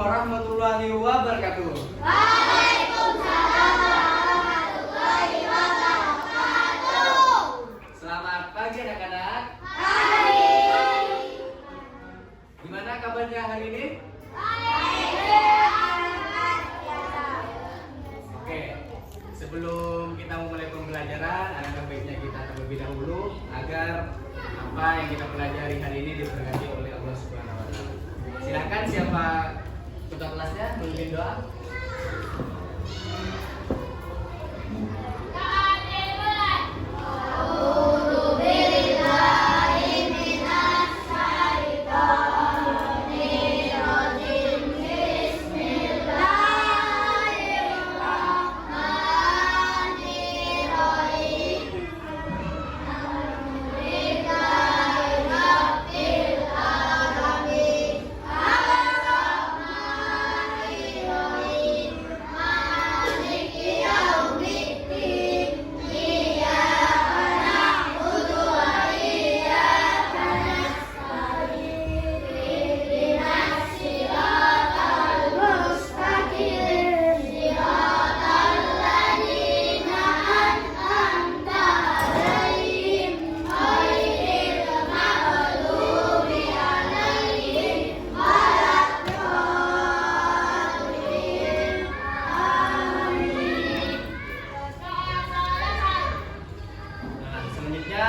warahmatullahi wabarakatuh. Waalaikumsalam warahmatullahi wabarakatuh. Selamat pagi anak-anak. Pagi. Gimana kabarnya hari ini? Oke, sebelum kita memulai pembelajaran, alangkah baiknya kita terlebih dahulu agar apa yang kita pelajari hari ini diberkati oleh Allah Subhanahu wa taala. Silakan siapa ketua kelasnya memimpin doa.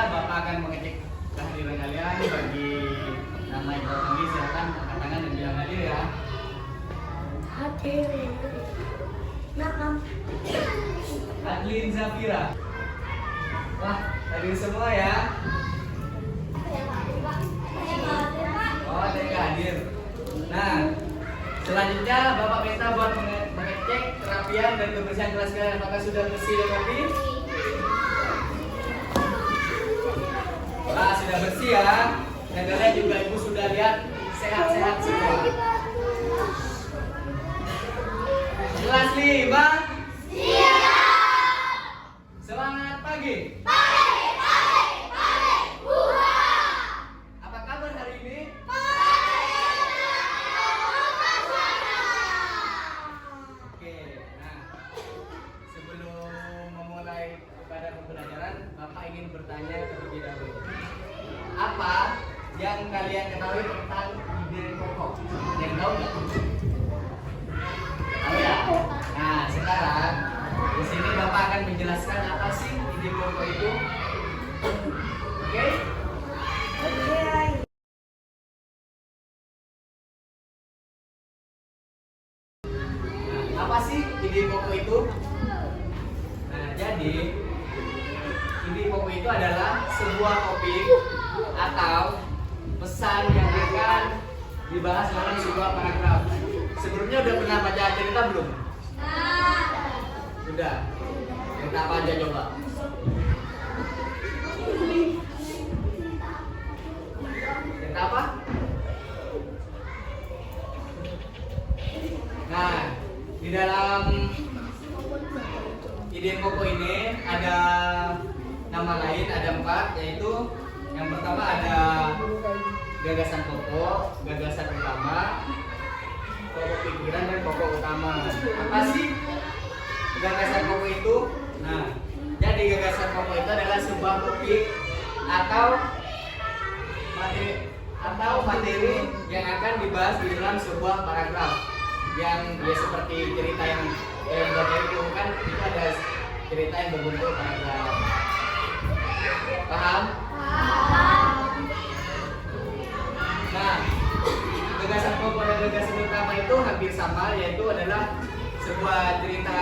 Bapak akan mengecek kehadiran kalian. Bagi nama yang terpanggil silakan angkat tangan dan bilang hadir ya. Hadir. Nakam. Adlin Zafira. Wah, hadir semua ya. Oh, ada yang hadir. Nah, selanjutnya Bapak minta buat mengecek kerapian dan kebersihan kelas kalian. Apakah sudah bersih dan rapi? Nah, sudah bersih ya. Dan kalian juga ibu sudah lihat sehat-sehat semua. Kelas 5. Siap. Semangat pagi. Apa kabar hari ini? Oke, nah sebelum memulai pada pembelajaran, Bapak ingin bertanya terlebih dahulu. Apa yang kalian ketahui tentang ide pokok? Yang tahu nggak? Tahu ya? Nah, sekarang di sini Bapak akan menjelaskan apa sih ide pokok itu. Oke? Nah, apa sih ide pokok itu? Nah, jadi ide pokok itu adalah sebuah topik atau pesan yang akan dibahas dalam sebuah paragraf. Sebelumnya udah pernah baca cerita belum? Sudah. Cerita apa aja coba? Cerita apa? Nah, di dalam ide pokok ini ada nama lain, ada 4, yaitu yang pertama ada gagasan pokok, gagasan utama, pokok pikiran, dan pokok utama. Apa sih gagasan pokok itu? Nah, jadi gagasan pokok itu adalah sebuah topik atau materi yang akan dibahas di dalam sebuah paragraf. Yang ya seperti cerita yang itu kan, itu ada cerita yang berbentuk paragraf. Paham? Nah, gagasan pokok dan gagasan utama itu hampir sama, yaitu adalah sebuah cerita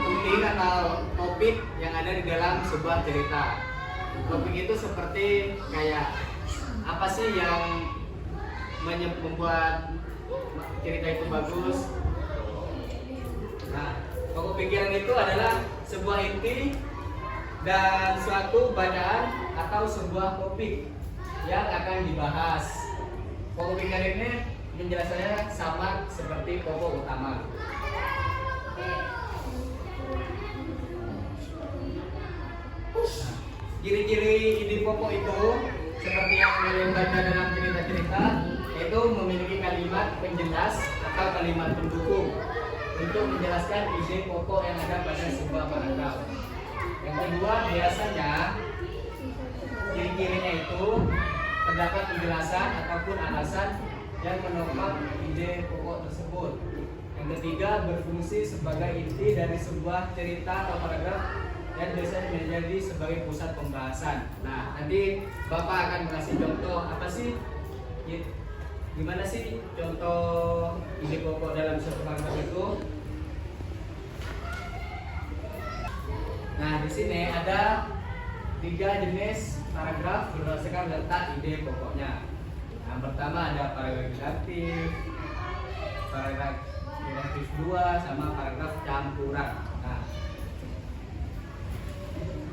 penting atau topik yang ada di dalam sebuah cerita. Topik itu seperti kayak apa sih yang membuat cerita itu bagus. Nah, pokok pikiran itu adalah sebuah inti dan suatu bacaan atau sebuah topik yang akan dibahas. Pokok pikiran ini penjelasannya sama seperti pokok utama. Ciri-ciri ide pokok itu seperti yang kalian baca dalam cerita-cerita, yaitu memiliki kalimat penjelas atau kalimat pendukung untuk menjelaskan ide pokok yang ada pada sebuah paragraf. Yang kedua, biasanya ciri-cirinya itu terdapat penjelasan ataupun alasan yang menopang ide pokok tersebut. Yang ketiga, berfungsi sebagai inti dari sebuah cerita atau paragraf dan biasanya menjadi sebagai pusat pembahasan. Nah, nanti Bapak akan mengasih contoh apa sih? Gimana sih contoh ide pokok dalam suatu paragraf itu? Nah, di sini ada 3 jenis paragraf berdasarkan letak ide pokoknya. Yang pertama ada paragraf redaktif, paragraf redaktif 2, sama paragraf campuran. Nah,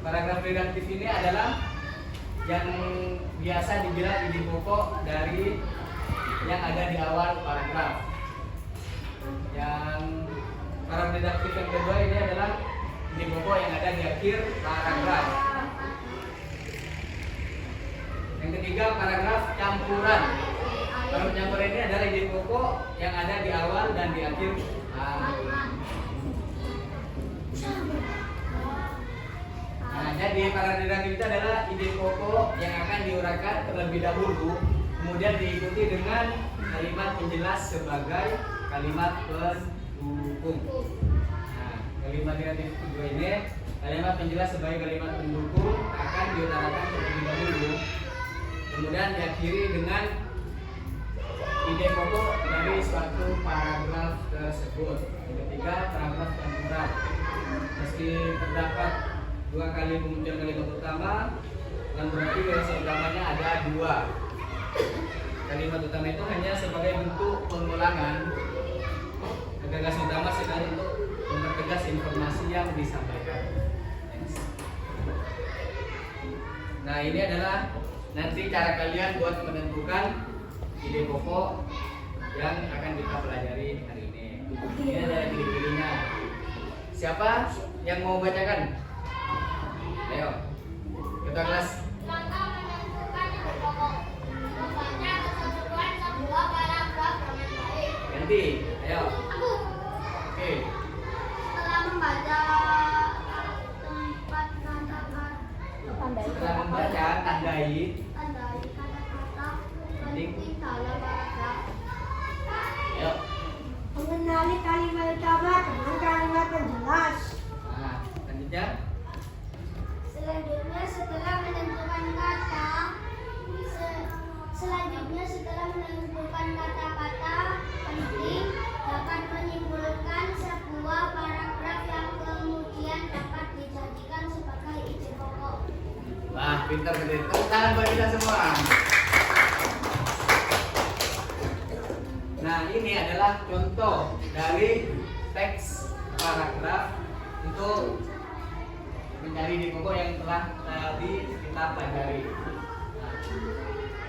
paragraf redaktif ini adalah yang biasa dibilang ide pokok dari yang ada di awal paragraf. Yang paragraf redaktif yang kedua ini adalah ide pokok yang ada di akhir paragraf. Yang ketiga, paragraf campuran. Paragraf campuran ini adalah ide pokok yang ada di awal dan di akhir. Nah, jadi paragraf redaktif itu adalah ide pokok yang akan diuraikan terlebih dahulu, kemudian diikuti dengan kalimat penjelas sebagai kalimat pendukung. Nah, kalimat redaktif kedua ini, kalimat penjelas sebagai kalimat pendukung akan diutarakan terlebih dahulu, kemudian diakhiri dengan ide pokok dari suatu paragraf tersebut. Yang ketiga, paragraf campuran. Meski terdapat 2 kali kemudian kalimat utama, yang berarti gagasan utamanya ada 2. Kalimat utama itu hanya sebagai bentuk pengulangan. Gagasan utama sekali untuk mempertegas informasi yang disampaikan. Nah, ini adalah nanti cara kalian buat menentukan ide pokok yang akan kita pelajari hari ini. Ini adalah ciri-cirinya. Siapa yang mau bacakan? Ayo, kita kelas. Langkah menentukan ide pokok. Membaca keseluruhan sebuah paragraf dengan baik. Ganti, ayo. Aku. Oke. Setelah membaca tempat kata-kata, Setelah membaca, tandai. tandai kata-kata penting dalam paragraf. Ayo. Mengenali kalimat utama dengan kalimat penjelas. Nah, selanjutnya. Selanjutnya setelah menentukan kata-kata penting dapat menyimpulkan sebuah paragraf yang kemudian dapat dijadikan sebagai ide pokok. Wah, pintar betul. Tepuk tangan buat kita semua. Nah, ini adalah contoh dari teks paragraf untuk mencari ide pokok yang telah tadi kita pelajari. Nah,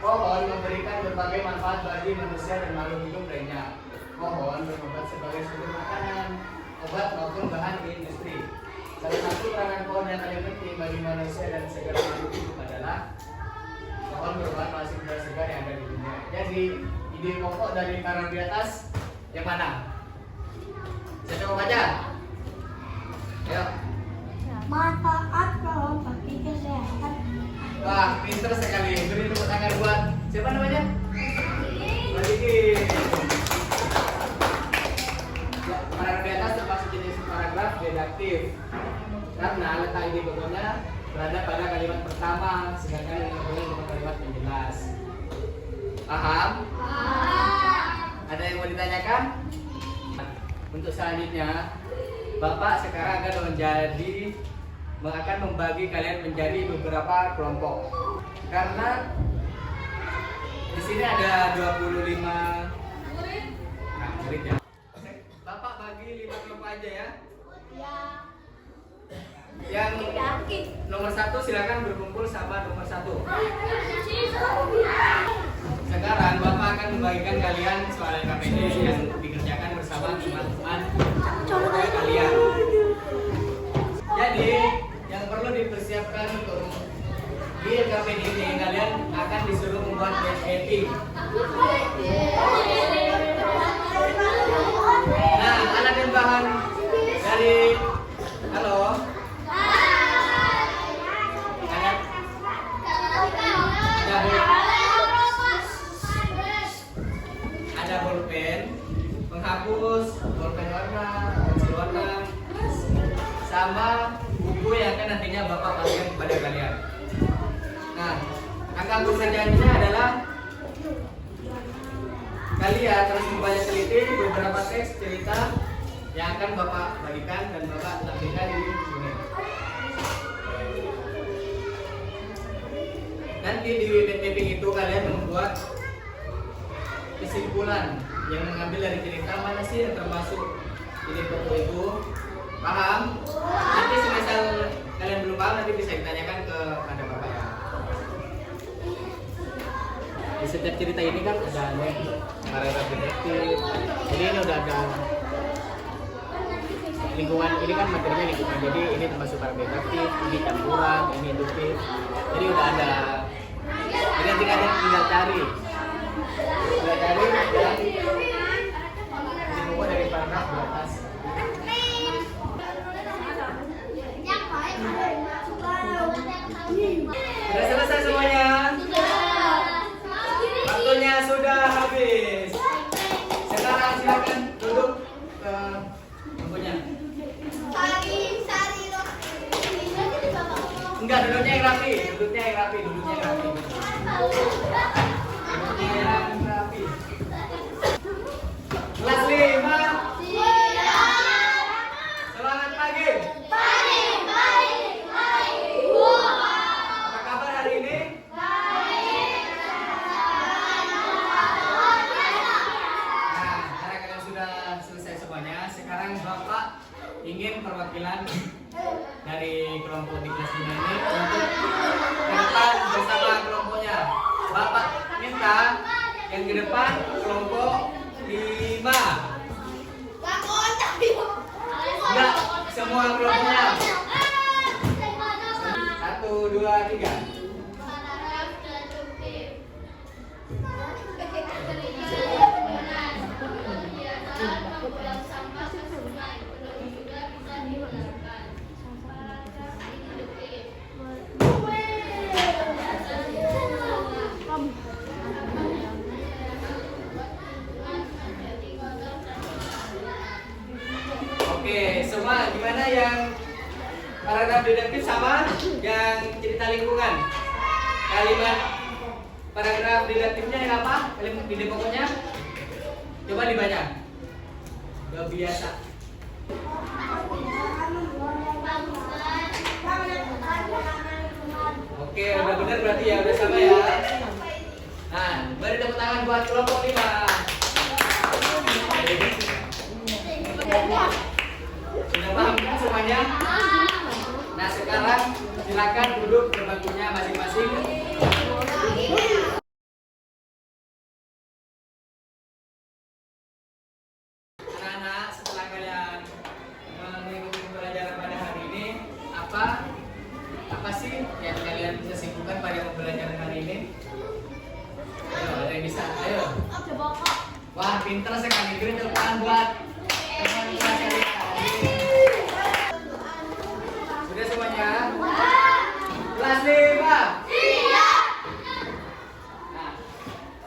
pohon memberikan berbagai manfaat bagi manusia dan makhluk hidup lainnya. Pohon berobat sebagai sumber makanan, obat maupun bahan industri. Salah satu peranan pohon yang paling penting bagi manusia dan segala makhluk hidup adalah pohon berobat masih udara segar yang ada di dunia. Jadi ide pokok dari paragraf di atas yang mana? Saya coba baca. Ayo. Manfaat pohon bagi kesehatan. Wah, pinter sekali. Beri tepuk tangan buat siapa namanya? Mbak Diki. Ya, paragraf di atas termasuk jenis paragraf redaktif. Karena letak ide pokoknya berada pada kalimat pertama, sedangkan yang kedua adalah kalimat penjelas. Paham? Ada yang mau ditanyakan? Untuk selanjutnya, Bapak sekarang akan membagi kalian menjadi beberapa kelompok. Karena di sini ada 25 murid ya. Bapak bagi 5 kelompok aja ya. Yang nomor 1 silakan berkumpul sama nomor 1. Sekarang Bapak akan membagikan kalian soal LKPD yang dikerjakan bersama teman-teman kalian. Jadi yang perlu dipersiapkan untuk di LKPD ini, kalian akan disuruh membuat batch editing. teman-teman dari halo. Ada bolpen, penghapus, bolpen warna, pensil warna, sama buku yang akan nantinya Bapak bagikan kepada kalian. Nah, angka perjanjiannya adalah kalian terus membaca teliti beberapa teks cerita yang akan Bapak bagikan dan Bapak tampilkan di sini. Nanti di mapping itu kalian membuat kesimpulan yang mengambil dari cerita mana sih yang termasuk di buku itu. Paham? Nanti semisal kalian belum paham nanti bisa ditanyakan kepada Bapak ya. Di setiap cerita ini kan ada paragraf detektif. Jadi ini udah ada lingkungan, ini kan materinya lingkungan. Jadi ini termasuk paragraf detektif, ini campuran, ini induktif. Jadi udah ada. Jadi nanti kalian tinggal cari. Tinggal cari dan dimulai dari paragraf di atas. Sudah selesai semuanya? Waktunya sudah habis. Sekarang silakan duduk ke bangkunya. Enggak, duduknya yang rapi, duduknya yang rapi, duduknya yang rapi. Duduknya yang rapi. Kelas 5. Semangat pagi. Apa kabar hari ini? Nah, karena kalian sudah selesai semuanya, sekarang Bapak ingin perwakilan dari kelompok di kelas 5 ini untuk ke depan bersama kelompoknya. Bapak minta yang di depan kelompok 5. Enggak, semua kelompoknya. 1, 2, 3. Oke, semua gimana yang paragraf deduktif sama yang cerita lingkungan? Kalimat paragraf deduktifnya yang apa? Kalimat ide pokoknya? Coba dibaca. Gak biasa. Oke, udah benar berarti ya, udah sama ya. Nah, beri tepuk tangan buat kelompok 5. Sudah paham kan semuanya? Nah, sekarang silakan duduk di bangkunya masing-masing. Anak-anak, setelah kalian mengikuti pembelajaran pada hari ini, apa sih yang kalian bisa simpulkan pada pembelajaran hari ini? Ayo, ada yang bisa? Ayo. Wah, pintar sekali. Beri tepuk tangan buat teman kelas kalian. Sudah semuanya? Kelas 5. Nah,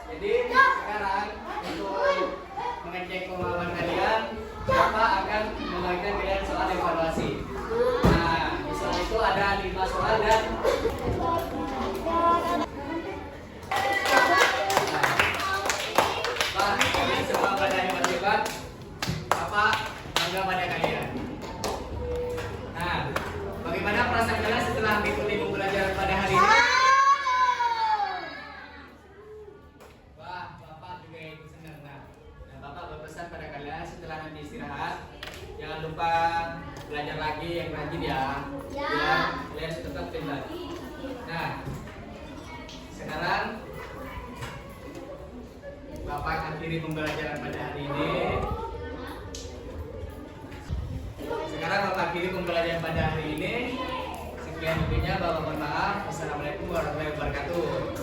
jadi sekarang untuk mengecek pemahaman kalian, Bapak akan membagikan kalian soal evaluasi. Nah, di soal itu ada 5 soal dan kalian semua pada hebat-hebat. Bapak bangga pada kalian. Nah, bagaimana perasaan kalian setelah mengikuti pembelajaran pada hari ini? Wah, Bapak juga ikut senang. Nah, Bapak berpesan pada kalian setelah nanti istirahat, jangan lupa belajar lagi yang rajin ya. Biar kalian tetap pintar. Nah, sekarang Bapak akhiri pembelajaran pada hari ini. Sekarang Bapak akhiri pembelajaran pada hari ini. Sekian lebihnya Bapak mohon maaf. Wassalamualaikum warahmatullahi wabarakatuh.